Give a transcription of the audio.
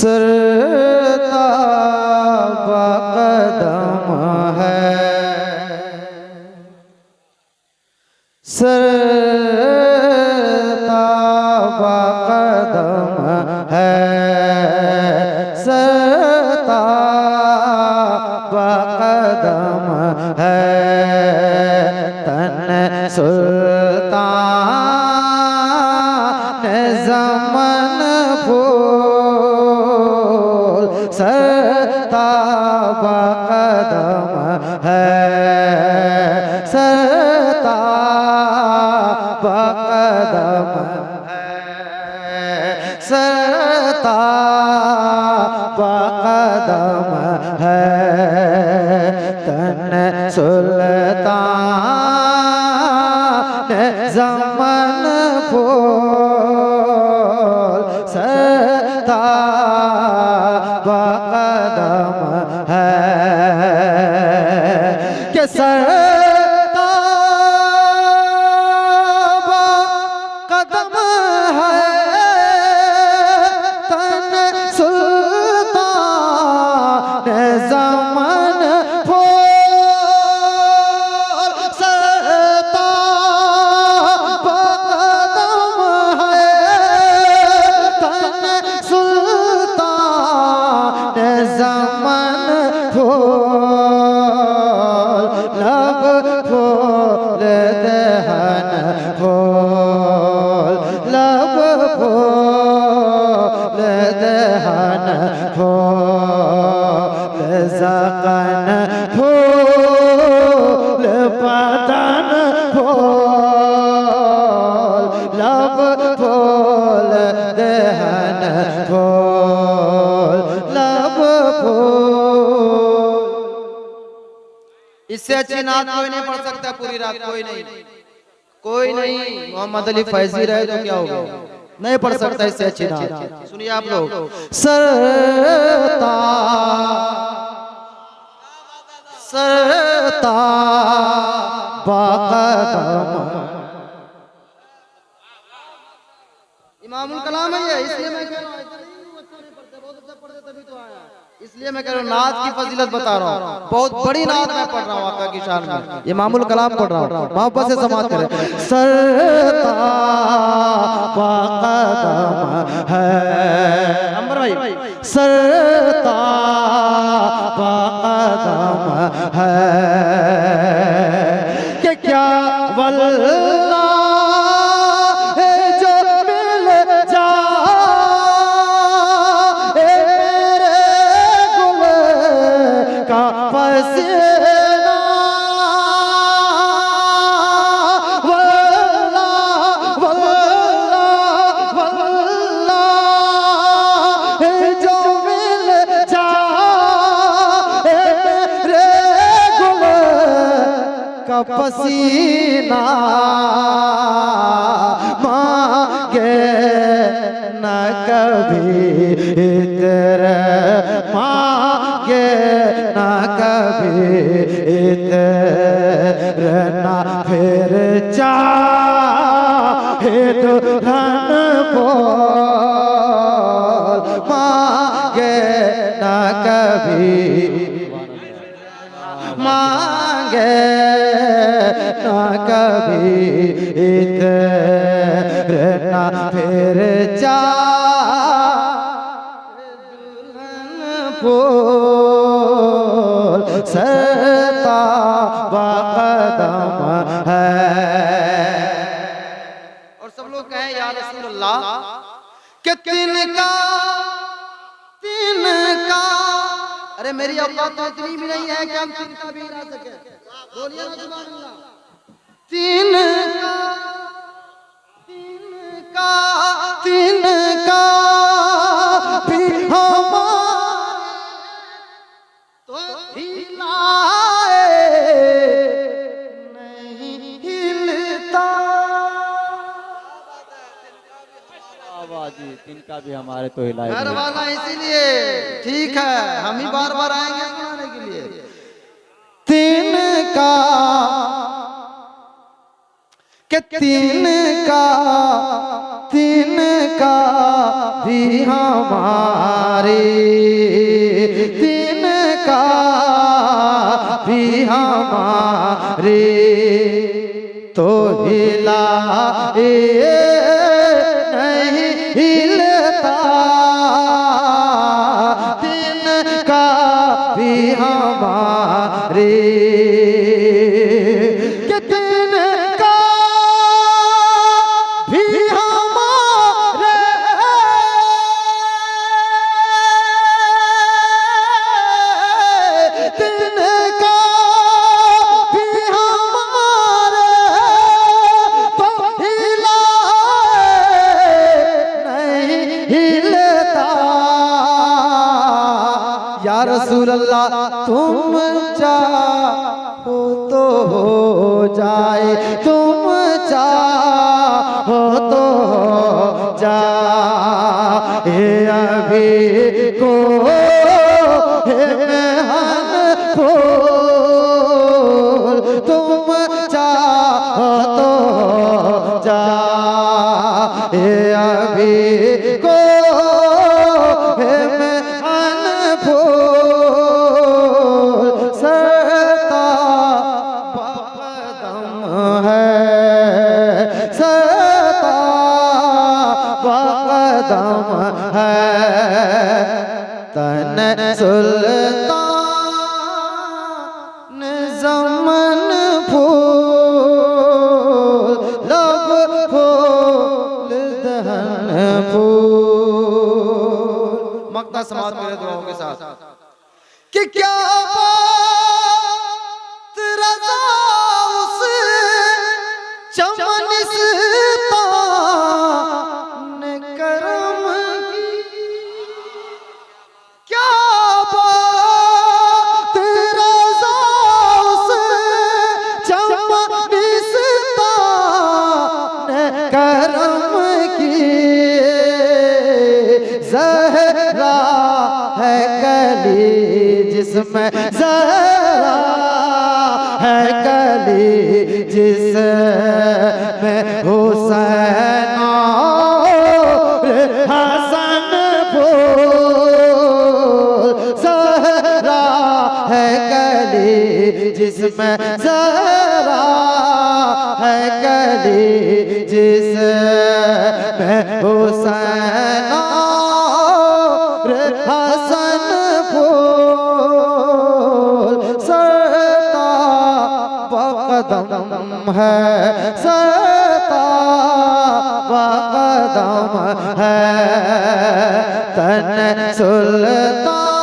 सरताबा कदम है, सरताबा कदम है, सरताबा कदम है। तन सुल्तान ज़मन फूल सरताबा कदम है, सरताबा कदम है, सरताबा कदम है। तन सुल्तान ज़मन फूल सरताबा कदम है कि सरताबा कदम है। तन सुल्तान ज़मन फूल सरताबा कदम है। तन सुल्तान ज़मन फूल लब फूल दहन फूल लब फूल दहन फूल ज़क़न फूल बदन फूल लब फूल दहन फूल लब फूल। इससे अच्छी नात कोई नहीं पढ़ सकता पूरी रात, कोई नहीं, कोई नहीं। मोहम्मद अली फैजी रहे तो क्या होगा, नहीं पढ़ सकता इससे अच्छी नात। सुनिए आप लोग। सरताबा कदम इमामुल कलाम है ये, इसलिए मैं कह रहा हूँ अच्छा नहीं पढ़ते, बहुत अच्छा पढ़ते तभी तो आया, इसलिए मैं कह रहा हूँ नात की फजीलत बता रहा हूँ। बहुत बड़ी नात मैं पढ़ रहा हूँ आका की शान में, इमामुल कलाम पढ़ रहा हूँ, मोहब्बत से समात करें। सरताबा कदम है, अंबर भाई, सरताबा कदम है कि क्या वल्लाह है जो मिल जाए मेरे गुल का पसीना। वल्लाह वल्लाह वल्लाह है जो मिल जाए मेरे गुल का पसीना। मांगे न कभी तेरे, मांगे न कभी तेरे, ना फिर चाहे दुल्हन बोल। मांगे न कभी, मांगे न कभी तेरे, ना फिर चाहे दुल्हन फूल सरताबा कदम है। और सब लोग कहें या रसूल अल्लाह कि तिनका तिनका। अरे मेरी औकात तो इतनी भी नहीं है कि हम तिनका भी ला सके, बोलिए ना सुभान अल्लाह। तिनका तिनका तिनका भी हमारे तो हिलाए नहीं हिलता। जी तिनका भी हमारे तो हिलाए घर वाला, इसीलिए ठीक है हम ही बार बार आएंगे सुनाने के लिए। तिनका के तिनका तिनका भी हमारे, तिनका भी हमारे, तो हिला नहीं हिलता, तिनका भी हमारे, कि तिनका भी हमारे, तिनका भी हमारे, तो हिला नहीं हिलता। या रसूल अल्लाह तुम चाहो तो हो जाए, तुम चाहो तो हो जाए, अभी को मेहन फूल, तुम चाहो तो हो जाए, अभी को मेहन फूल, सरता बकदम है, सरता बकदम है, तन सुल्तान ज़मन फूल, लब फूल दहन फूल। मक्ता समाप्त करे दुआओं के साथ। कि क्या बात रज़ा उस चमनिस्तान करम की, क्या बात रज़ा उस चमनिस्तान करम की, ज़हरा है कली जिसमें, ज़हरा है कली जिसमें हुसैन और हसन फूल, ज़हरा है कली जिसमें, ज़हरा है कली जिसमें हुसैन और हसन फूल, सरता बकदम है, सरता बकदम है, तन सुल्तान